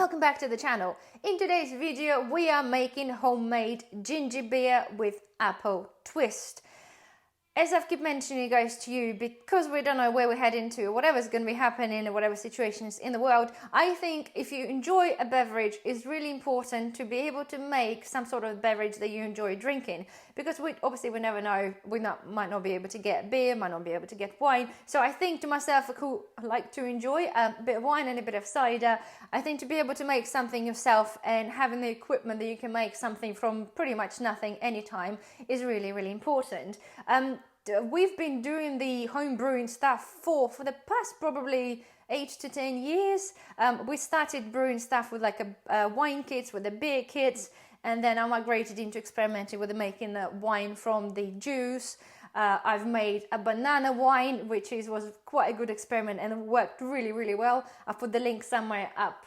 Welcome back to the channel. In today's video we are making homemade ginger beer with apple twist. As I've keep mentioning guys to you, because we don't know where we're heading to, whatever's going to be happening or whatever situations in the world, I think if you enjoy a beverage, it's really important to be able to make some sort of beverage that you enjoy drinking. Because we never know, might not be able to get beer, might not be able to get wine. So I think to myself, I like to enjoy a bit of wine and a bit of cider. I think to be able to make something yourself and having the equipment that you can make something from pretty much nothing anytime is really, really important. We've been doing the home brewing stuff for the past probably 8 to 10 years. We started brewing stuff with like a wine kits, with the beer kits, and then I migrated into experimenting with making the wine from the juice. I've made a banana wine, which was quite a good experiment and it worked really, really well. I put the link somewhere up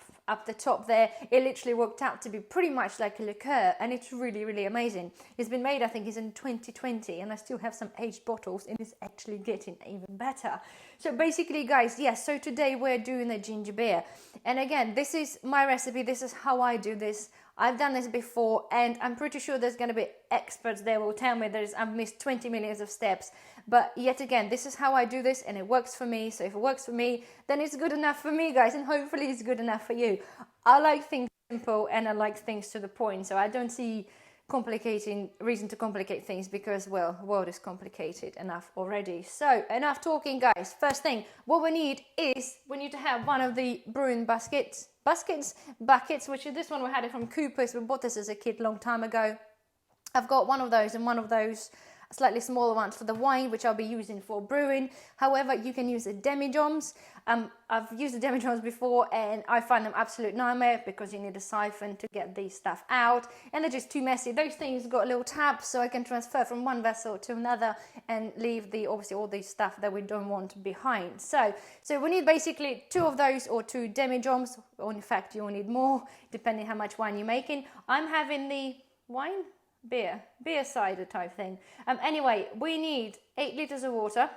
the top there. It literally worked out to be pretty much like a liqueur and it's really, really amazing. It's been made, I think it's in 2020, and I still have some aged bottles and it's actually getting even better. So basically guys, yes, so today we're doing a ginger beer. And again, this is my recipe, this is how I do this. I've done this before and I'm pretty sure there's going to be experts there who will tell me I've missed 20 millions of steps. But yet again, this is how I do this and it works for me. So if it works for me, then it's good enough for me, guys. And hopefully it's good enough for you. I like things simple and I like things to the point. So I don't see reason to complicate things because, well, the world is complicated enough already. So enough talking, guys. First thing, what we need to have one of the brewing buckets, which is this one. We had it from Cooper's. We bought this as a kid long time ago. I've got one of those and one of those slightly smaller ones for the wine, which I'll be using for brewing. However, you can use the demijohns. I've used the demijohns before and I find them absolute nightmare because you need a siphon to get these stuff out and they're just too messy. Those things got a little tab so I can transfer from one vessel to another and leave obviously all the stuff that we don't want behind. So we need basically 2 of those or 2 demijohns, or in fact you will need more depending how much wine you're making. I'm having the wine beer cider type thing. Anyway, we need 8 liters of water,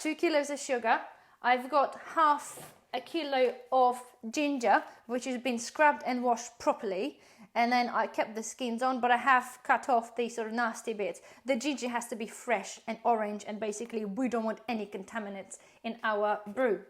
2 kilos of sugar. I've got half a kilo of ginger, which has been scrubbed and washed properly, and then I kept the skins on, but I have cut off the sort of nasty bits. The ginger has to be fresh and orange, and basically we don't want any contaminants in our brew.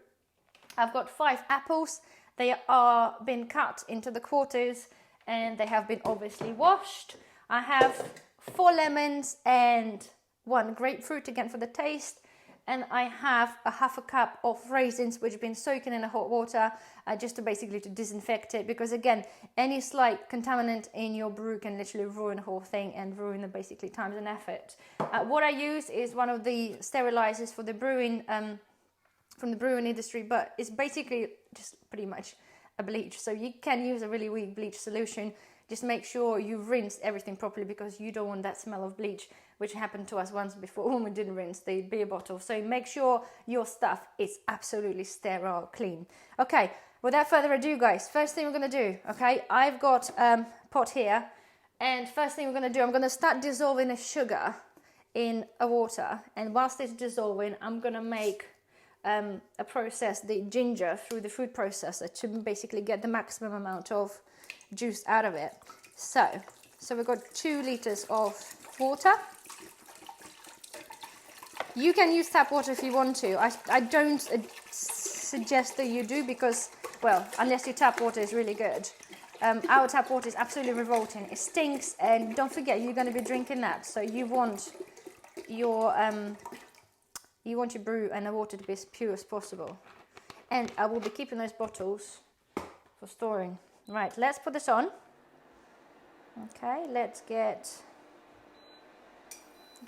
I've got 5 apples. They are been cut into the quarters and they have been obviously washed. I have 4 lemons and 1 grapefruit, again for the taste. And I have a half a cup of raisins, which have been soaking in the hot water, just to basically to disinfect it. Because again, any slight contaminant in your brew can literally ruin the whole thing and ruin the basically times and effort. What I use is one of the sterilizers for the brewing, from the brewing industry, but it's basically just pretty much a bleach. So you can use a really weak bleach solution. Just make sure you rinse everything properly because you don't want that smell of bleach, which happened to us once before when we didn't rinse the beer bottle. So make sure your stuff is absolutely sterile, clean. Okay, without further ado, guys, first thing we're going to do, okay, I've got a pot here. And first thing we're going to do, I'm going to start dissolving the sugar in a water. And whilst it's dissolving, I'm going to make process the ginger through the food processor to basically get the maximum amount of juice out of it. So we've got 2 liters of water. You can use tap water if you want to. I don't suggest that you do because, well, unless your tap water is really good. Our tap water is absolutely revolting. It stinks, and don't forget you're going to be drinking that. So you want your brew and the water to be as pure as possible. And I will be keeping those bottles for storing. Right, let's put this on. Okay, let's get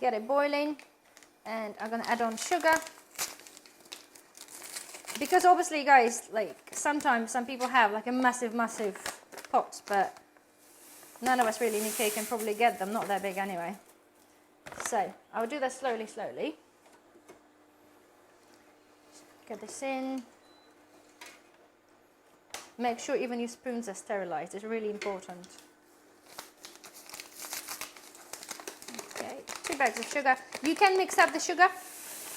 it boiling, and I'm gonna add on sugar. Because obviously, guys, like sometimes some people have like a massive pots, but none of us really in UK can probably get them, not that big anyway. So I'll do that slowly. Get this in. Make sure even your spoons are sterilized. It's really important. Okay, 2 bags of sugar. You can mix up the sugar.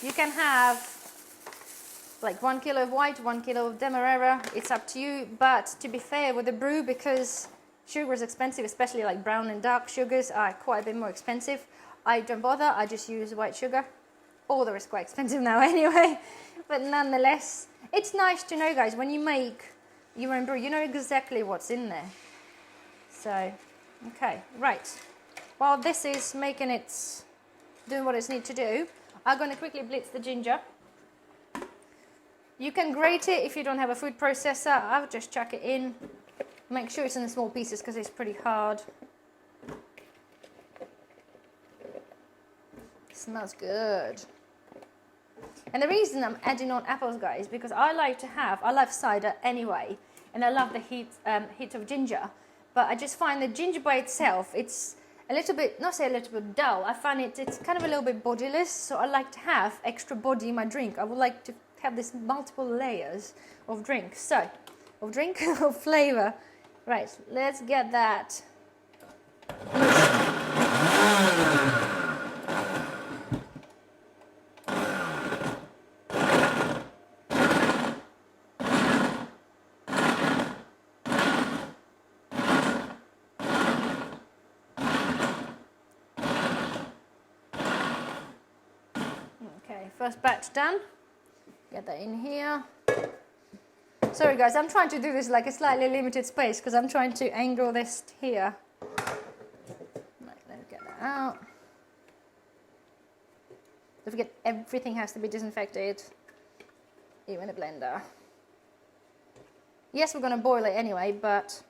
You can have like 1 kilo of white, 1 kilo of demerara. It's up to you, but to be fair with the brew, because sugar is expensive, especially like brown and dark sugars are quite a bit more expensive, I don't bother. I just use white sugar. Although it's quite expensive now anyway, but nonetheless, it's nice to know, guys, when you make your own brew, you know exactly what's in there. So, okay, right. While this is doing what it needs to do, I'm going to quickly blitz the ginger. You can grate it if you don't have a food processor. I'll just chuck it in. Make sure it's in small pieces because it's pretty hard. It smells good. And the reason I'm adding on apples, guys, because I love cider anyway, and I love the heat of ginger, but I just find the ginger by itself, it's a little bit, not say a little bit dull, I find it's kind of a little bit bodiless, so I like to have extra body in my drink. I would like to have this multiple layers of drink, of flavor. Right, let's get that. Okay, first batch done. Get that in here. Sorry guys, I'm trying to do this like a slightly limited space because I'm trying to angle this here. Right, let's get that out. Don't forget, everything has to be disinfected, even the blender. Yes, we're going to boil it anyway, but...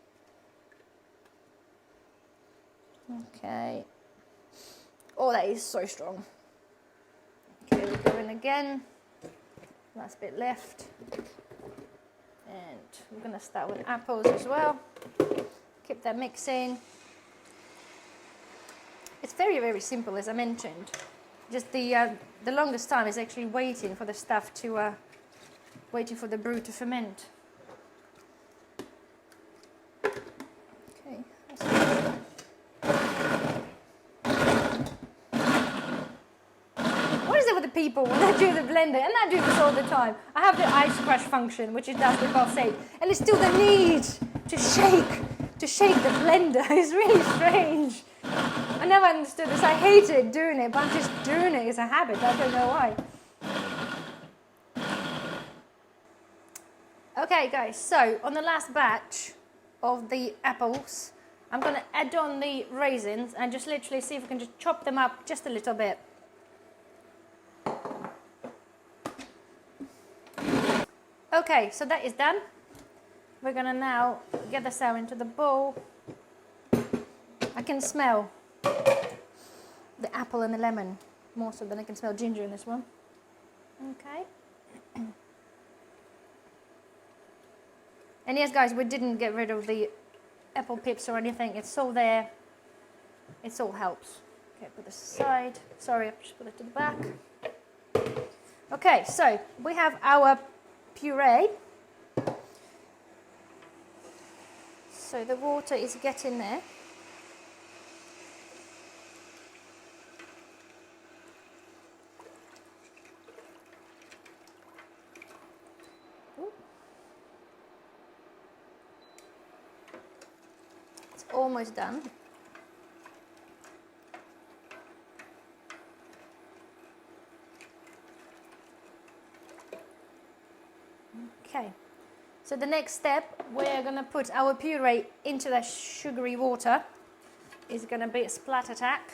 Okay. Oh, that is so strong. Okay, we go in again. Last bit left. And we're going to start with apples as well. Keep that mixing. It's very, very simple, as I mentioned. Just the longest time is actually waiting for the stuff to, waiting for the brew to ferment. Okay. What is it with the people when they do the blender? And I do this all the time. I have the ice crush function, which it does the pulsate, and it's still the need to shake the blender. It's really strange. I never understood this. I hated doing it, but I'm just doing it as a habit. I don't know why. Okay, guys, so on the last batch of the apples, I'm going to add on the raisins and just literally see if we can just chop them up just a little bit. Okay, so that is done. We're going to now get this out into the bowl. I can smell the apple and the lemon more so than I can smell ginger in this one. Okay. And yes, guys, we didn't get rid of the apple pips or anything. It's all there. It all helps. Okay, put this aside. Sorry, I've just put it to the back. Okay, so we have our puree. So the water is getting there. It's almost done. Okay, so the next step, we're going to put our puree into the sugary water. It's going to be a splat attack.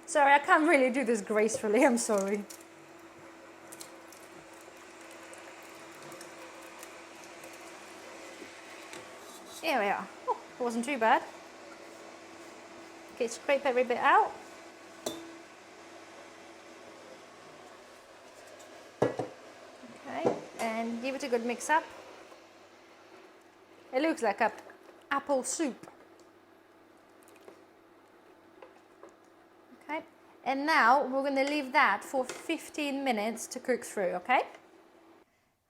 Sorry, I can't really do this gracefully, I'm sorry. Here we are. Oh, it wasn't too bad. Okay, scrape every bit out. Okay, and give it a good mix up. It looks like a apple soup. Okay, and now we're going to leave that for 15 minutes to cook through, okay?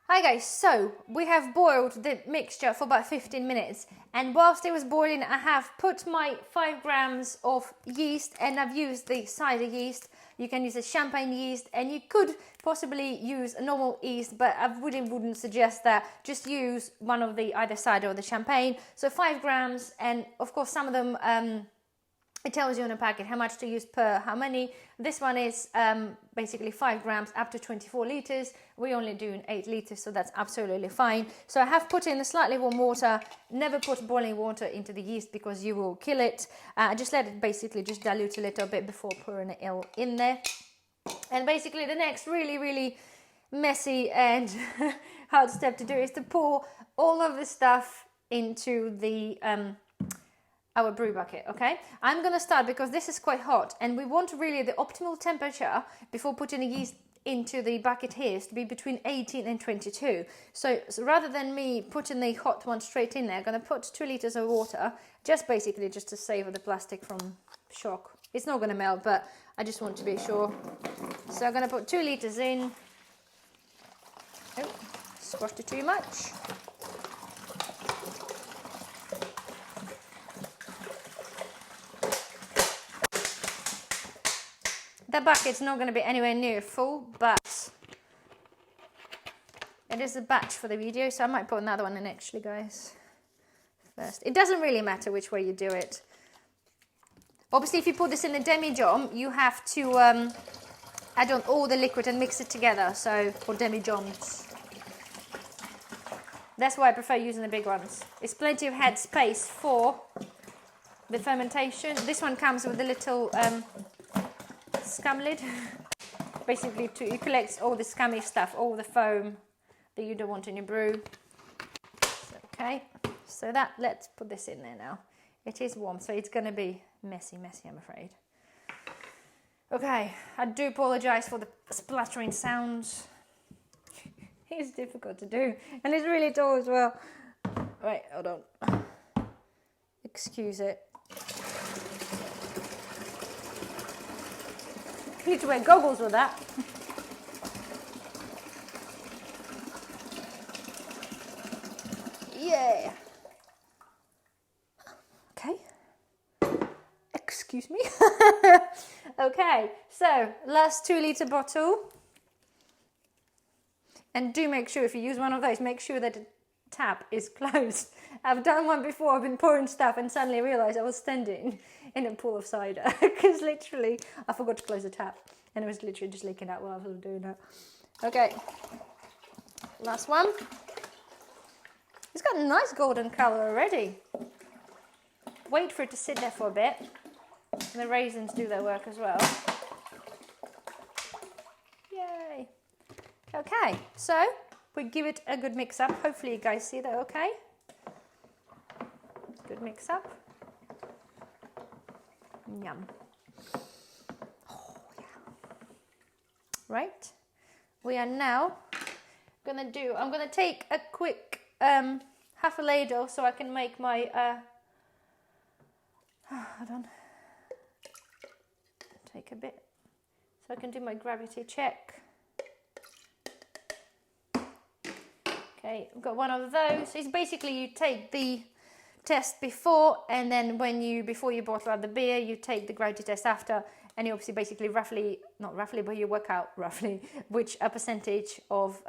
Hi guys, so we have boiled the mixture for about 15 minutes And whilst it was boiling, I have put my 5 grams of yeast, and I've used the cider yeast. You can use a champagne yeast, and you could possibly use a normal yeast, but I really wouldn't suggest that. Just use one of the either cider or the champagne. So 5 grams, and of course some of them it tells you on a packet how much to use per how many. This one is basically 5 grams up to 24 liters. We only do 8 liters, so that's absolutely fine. So I have put in a slightly warm water. Never put boiling water into the yeast because you will kill it. Just let it basically just dilute a little bit before pouring it in there. And basically the next really messy and hard step to do is to pour all of the stuff into the our brew bucket. Okay, I'm gonna start because this is quite hot, and we want really the optimal temperature before putting the yeast into the bucket here is to be between 18 and 22. So rather than me putting the hot one straight in there, I'm gonna put 2 liters of water, just basically just to save the plastic from shock. It's not gonna melt, but I just want to be sure. So I'm gonna put 2 liters in. Oh, squashed it too much. The bucket's not going to be anywhere near full, but it is a batch for the video, so I might put another one in actually, guys, first. It doesn't really matter which way you do it. Obviously, if you put this in a demi-john, you have to add on all the liquid and mix it together, so for demi-johns. That's why I prefer using the big ones. It's plenty of head space for the fermentation. This one comes with a little scum lid. Basically, it collects all the scummy stuff, all the foam that you don't want in your brew. Okay, so let's put this in there now. It is warm, so it's going to be messy, I'm afraid. Okay, I do apologize for the splattering sounds. It's difficult to do, and it's really tall as well. Right, hold on. Excuse it. I need to wear goggles with that. Yeah. Okay. Excuse me. Okay, so last 2 liter bottle. And do make sure if you use one of those, make sure that the tap is closed. I've done one before, I've been pouring stuff and suddenly realised I was standing in a pool of cider because literally I forgot to close the tap and it was literally just leaking out while I was doing that. Okay, last one. It's got a nice golden colour already. Wait for it to sit there for a bit. The raisins do their work as well. Yay. Okay, so we give it a good mix up. Hopefully you guys see that okay. Good mix up. Yum. Oh, yeah. Right, we are now I'm gonna take a quick half a ladle so I can make my hold on. Take a bit so I can do my gravity check. Okay, I've got one of those. It's basically you take the test before, and then before you bottle out the beer, you take the gravity test after, and you obviously basically not roughly, but you work out roughly which a percentage of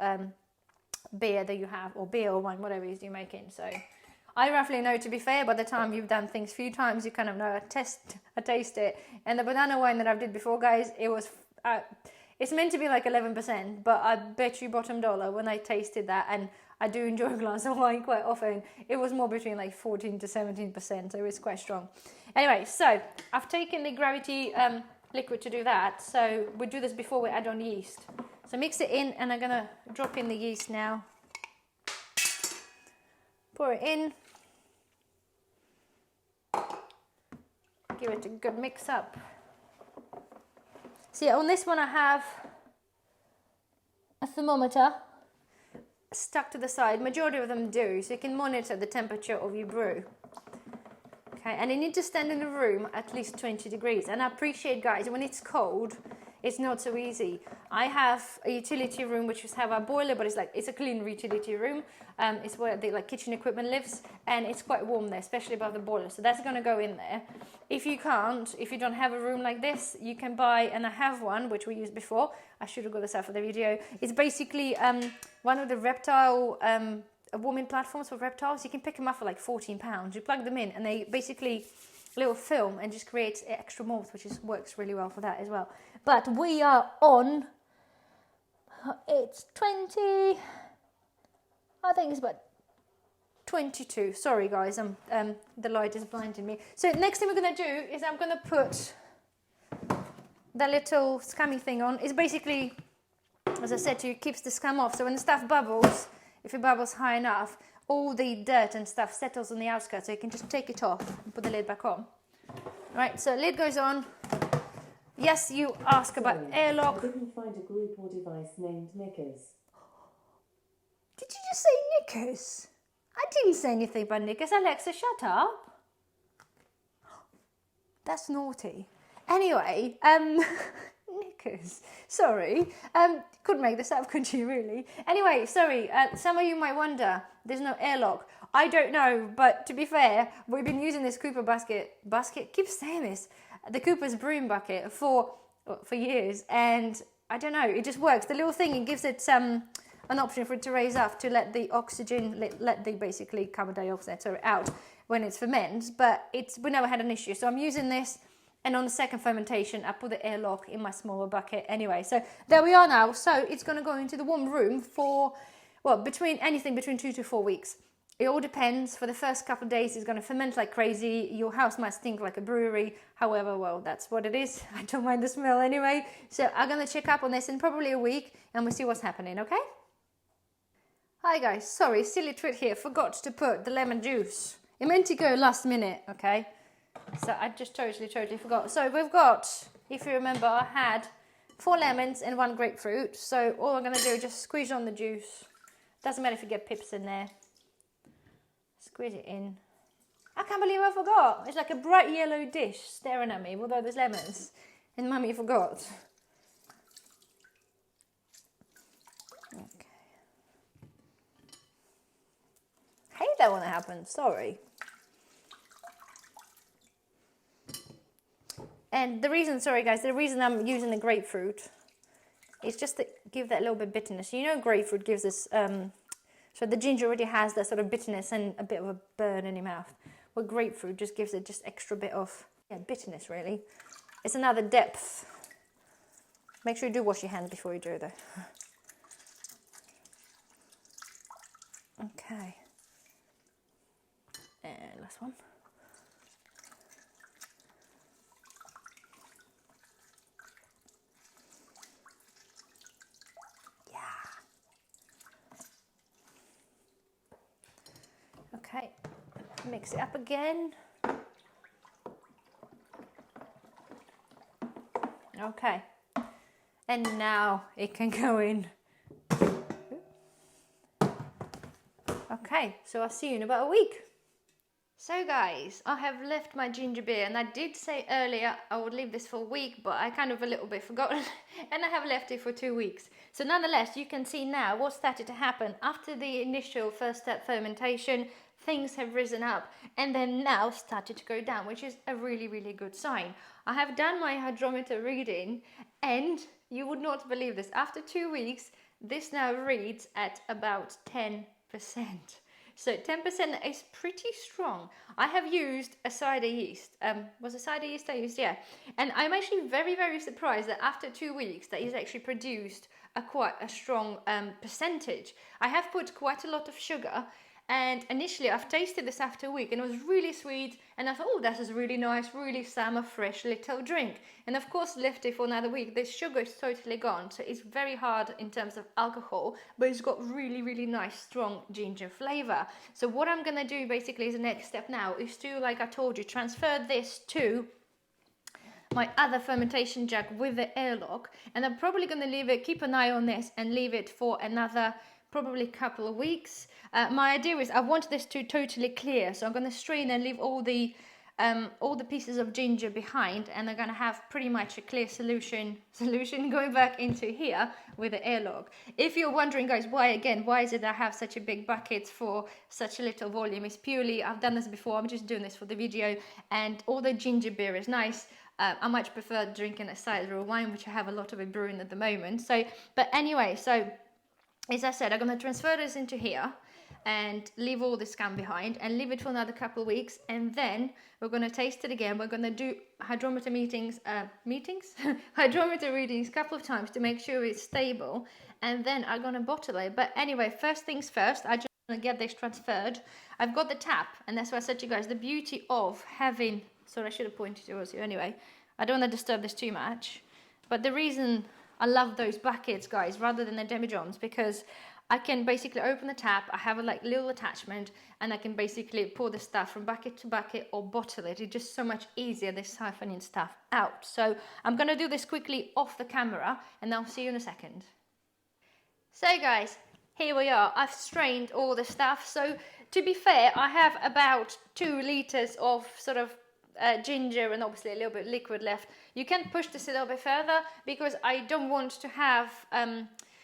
beer that you have, or beer or wine, whatever it is you're making. So I roughly know, to be fair, by the time you've done things a few times, you kind of know, I taste it. And the banana wine that I've did before, guys, it was, it's meant to be like 11%, but I bet you bottom dollar when I tasted that, and I do enjoy a glass of wine quite often, it was more between like 14 to 17%, so it's quite strong. Anyway, so I've taken the gravity liquid to do that, so we do this before we add on yeast. So mix it in, and I'm gonna drop in the yeast now. Pour it in. Give it a good mix up. See, on this one I have a thermometer stuck to the side. Majority of them do, so you can monitor the temperature of your brew. Okay, and you need to stand in a room at least 20 degrees. And I appreciate, guys, when it's cold, it's not so easy. I have a utility room which has a boiler, but it's a clean utility room. It's where the kitchen equipment lives, and it's quite warm there, especially above the boiler. So that's going to go in there. If you don't have a room like this, you can buy, and I have one which we used before. I should have got this out for the video. It's basically one of the reptile warming platforms for reptiles. You can pick them up for like £14. You plug them in, and they basically little film and just creates extra warmth, which works really well for that as well. But we are on, it's 20, I think it's about 22. Sorry guys, the light is blinding me. So next thing we're going to do is I'm going to put the little scummy thing on. It's basically, as I said to you, keeps the scum off. So when the stuff bubbles, if it bubbles high enough, all the dirt and stuff settles on the outskirts, so you can just take it off and put the lid back on. Right, so lid goes on. Yes, you ask about airlock. I didn't find a group or device named Knickers. Did you just say knickers? I didn't say anything about knickers. Alexa, shut up. That's naughty. Anyway, knickers. Sorry. Couldn't make this up, could you, really? Anyway, sorry. Some of you might wonder, there's no airlock. I don't know, but to be fair, we've been using this Cooper basket, keep saying this, the Cooper's brewing bucket for years, and I don't know, it just works. The little thing, it gives it an option for it to raise up to let the oxygen, let the basically carbon dioxide out when it's ferments, but we never had an issue. So I'm using this. And on the second fermentation, I put the airlock in my smaller bucket anyway. So there we are now. So it's going to go into the warm room for, well, anything between 2 to 4 weeks. It all depends. For the first couple of days, it's going to ferment like crazy. Your house might stink like a brewery. However, well, that's what it is. I don't mind the smell anyway. So I'm going to check up on this in probably a week, and we'll see what's happening, okay? Hi guys, sorry, silly trick here. Forgot to put the lemon juice. It meant to go last minute, okay? So I just totally forgot. So we've got, if you remember, I had 4 lemons and 1 grapefruit. So all I'm going to do is just squeeze on the juice. Doesn't matter if you get pips in there. Squeeze it in. I can't believe I forgot. It's like a bright yellow dish staring at me with all those lemons. And Mummy forgot. Okay. I hate that when it happens, sorry. And the reason, sorry guys, the reason I'm using the grapefruit is just to give that little bit of bitterness. You know, grapefruit gives this, so the ginger already has that sort of bitterness and a bit of a burn in your mouth. Well, grapefruit just gives it just extra bit of, bitterness really. It's another depth. Make sure you do wash your hands before you do though. Okay. And last one. Okay, mix it up again. Okay, and now it can go in. Okay, so I'll see you in about a week. So guys, I have left my ginger beer, and I did say earlier I would leave this for a week, but I kind of a little bit forgotten and I have left it for 2 weeks. So nonetheless, you can see now what started to happen after the initial first step fermentation. Things have risen up and then now started to go down, which is a really good sign. I have done my hydrometer reading, and you would not believe this. After 2 weeks, this now reads at about 10%. So 10% is pretty strong. I have used a cider yeast. Was it cider yeast I used? Yeah. And I'm actually very surprised that after 2 weeks that it's actually produced quite a strong percentage. I have put quite a lot of sugar, and initially I've tasted this after a week and it was really sweet, and I thought, oh, this is really nice, really summer fresh little drink. And of course left it for another week. The sugar is totally gone, so it's very hard in terms of alcohol, but it's got really nice strong ginger flavor. So what I'm gonna do basically as the next step now is to, like I told you, transfer this to my other fermentation jug with the airlock, and I'm probably going to leave it, keep an eye on this and leave it for another probably couple of weeks. My idea is I want this to totally clear, so I'm going to strain and leave all the all the pieces of ginger behind, and they're going to have pretty much a clear solution going back into here with the airlock. If you're wondering, guys, why is it that I have such a big bucket for such a little volume? It's purely, I've done this before, I'm just doing this for the video, and all the ginger beer is nice. I much prefer drinking a cider or wine, which I have a lot of it brewing at the moment. So, but anyway, so as I said, I'm going to transfer this into here and leave all the scum behind and leave it for another couple of weeks, and then we're going to taste it again. We're going to do hydrometer hydrometer readings a couple of times to make sure it's stable, and then I'm going to bottle it. But anyway, first things first, I just want to get this transferred. I've got the tap, and that's why I said to you guys, the beauty of having, sorry, I should have pointed towards you anyway, I don't want to disturb this too much, but the reason I love those buckets, guys, rather than the demijohns, because I can basically open the tap, I have a like little attachment, and I can basically pour the stuff from bucket to bucket or bottle it. It's just so much easier, this siphoning stuff out. So I'm going to do this quickly off the camera, and I'll see you in a second. So guys, here we are. I've strained all the stuff. So to be fair, I have about 2 liters of sort of ginger and obviously a little bit liquid left. You can push this a little bit further because I don't want to have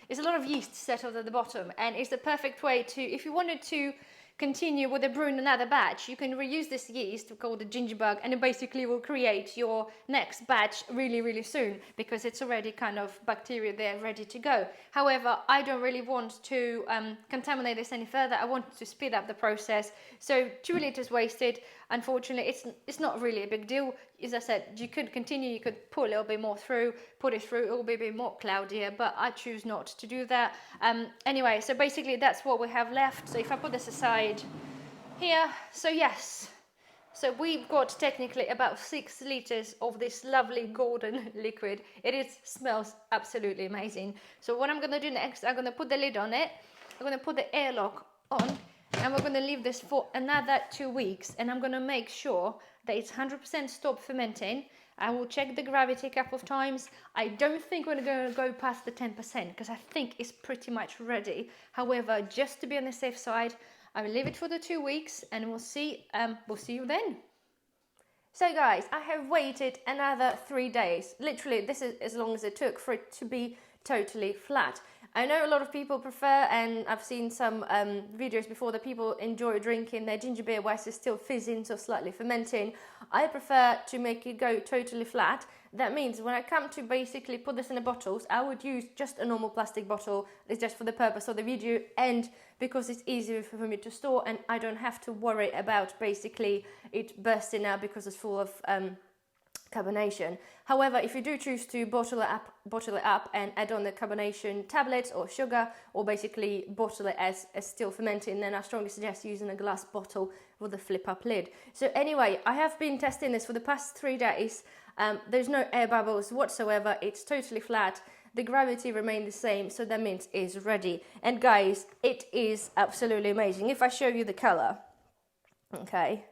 there's a lot of yeast settled at the bottom, and it's the perfect way to, if you wanted to continue with the brewing another batch, you can reuse this yeast called the ginger bug, and it basically will create your next batch really soon because it's already kind of bacteria there ready to go. However, I don't really want to contaminate this any further. I want to speed up the process. So 2 liters wasted. Unfortunately, it's not really a big deal. As I said, you could continue, you could pour a little bit more through, put it through, it will be a bit more cloudier, but I choose not to do that. Anyway, so basically that's what we have left. So if I put this aside here, so yes, so we've got technically about 6 liters of this lovely golden liquid. Smells absolutely amazing. So what I'm going to do next, I'm going to put the lid on it, I'm going to put the airlock on, and we're going to leave this for another 2 weeks, and I'm going to make sure that it's 100% stopped fermenting. I will check the gravity a couple of times. I don't think we're going to go past the 10% because I think it's pretty much ready. However, just to be on the safe side, I will leave it for the 2 weeks, and we'll see you then. So guys, I have waited another 3 days. Literally, this is as long as it took for it to be totally flat. I know a lot of people prefer, and I've seen some videos before, that people enjoy drinking their ginger beer whilst it's still fizzing, so slightly fermenting. I prefer to make it go totally flat. That means when I come to basically put this in the bottles, I would use just a normal plastic bottle. It's just for the purpose of the video and because it's easier for me to store, and I don't have to worry about basically it bursting out because it's full of carbonation. However, if you do choose to bottle it up and add on the carbonation tablets or sugar, or basically bottle it as still fermenting, then I strongly suggest using a glass bottle with a flip up lid. So anyway, I have been testing this for the past 3 days. There's no air bubbles whatsoever. It's totally flat. The gravity remained the same, so that means it's ready. And guys, it is absolutely amazing. If I show you the color, okay,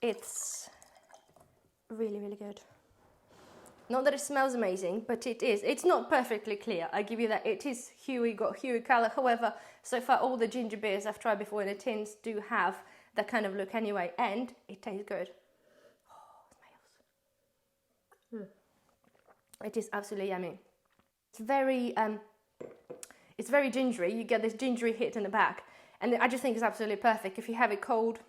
it's really good. Not that it smells amazing, but it is. It's not perfectly clear, I give you that. It is huey, got huey color. However, so far all the ginger beers I've tried before in the tins do have that kind of look anyway, and it tastes good. Oh, it smells. It is absolutely yummy. It's very gingery. You get this gingery hit in the back, and I just think it's absolutely perfect if you have it cold.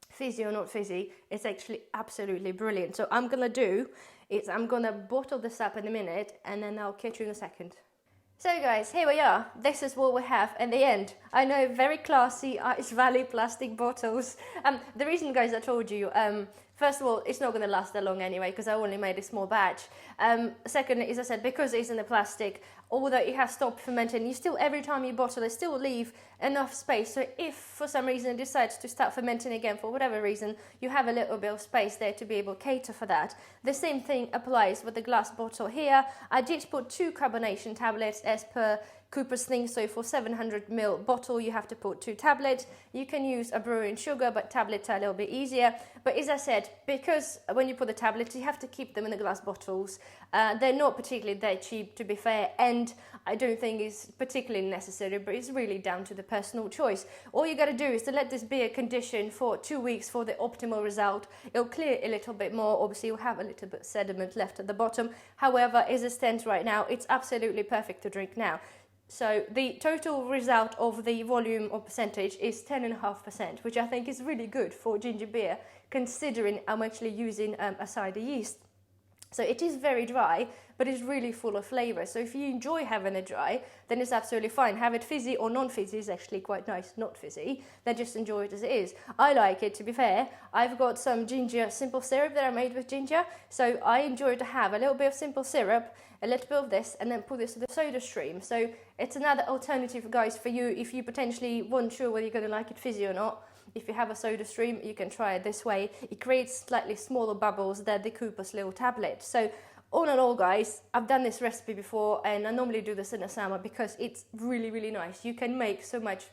Fizzy or not fizzy, it's actually absolutely brilliant. So I'm gonna bottle this up in a minute, and then I'll catch you in a second. So guys, here we are. This is what we have in the end. I know, very classy Ice Valley plastic bottles. The reason, guys, I told you, first of all, it's not going to last that long anyway because I only made a small batch. Second, as I said, because it's in the plastic, although it has stopped fermenting, you still, every time you bottle it, still leave enough space. So if for some reason it decides to start fermenting again for whatever reason, you have a little bit of space there to be able to cater for that. The same thing applies with the glass bottle here. I did put 2 carbonation tablets as per Cooper's thing. So for 700 ml bottle, you have to put 2 tablets. You can use a brewing sugar, but tablets are a little bit easier. But as I said, because when you put the tablets, you have to keep them in the glass bottles. They're not particularly that cheap, to be fair, and I don't think it's particularly necessary, but it's really down to the personal choice. All you got to do is to let this beer condition for 2 weeks for the optimal result. It'll clear a little bit more. Obviously, you'll have a little bit of sediment left at the bottom. However, as it stands right now, it's absolutely perfect to drink now. So the total result of the volume or percentage is 10.5%, which I think is really good for ginger beer, considering I'm actually using a cider yeast. So it is very dry, but it's really full of flavour. So if you enjoy having it dry, then it's absolutely fine. Have it fizzy or non-fizzy is actually quite nice, not fizzy. Then just enjoy it as it is. I like it, to be fair. I've got some ginger simple syrup that I made with ginger. So I enjoy to have a little bit of simple syrup, a little bit of this, and then put this to the soda stream. So it's another alternative, guys, for you if you potentially weren't sure whether you're going to like it fizzy or not. If you have a soda stream, you can try it this way. It creates slightly smaller bubbles than the Cooper's little tablet. So all in all, guys, I've done this recipe before, and I normally do this in the summer because it's really, really nice. You can make so much,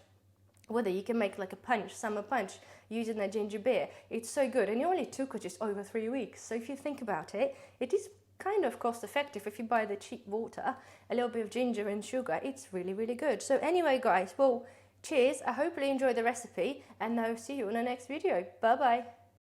whether you can make like a punch, summer punch, using a ginger beer. It's so good, and it only took just over 3 weeks. So if you think about it, it is kind of cost effective. If you buy the cheap water, a little bit of ginger and sugar, it's really, really good. So anyway, guys, well, cheers. I hope you enjoyed the recipe, and I'll see you in the next video. Bye bye.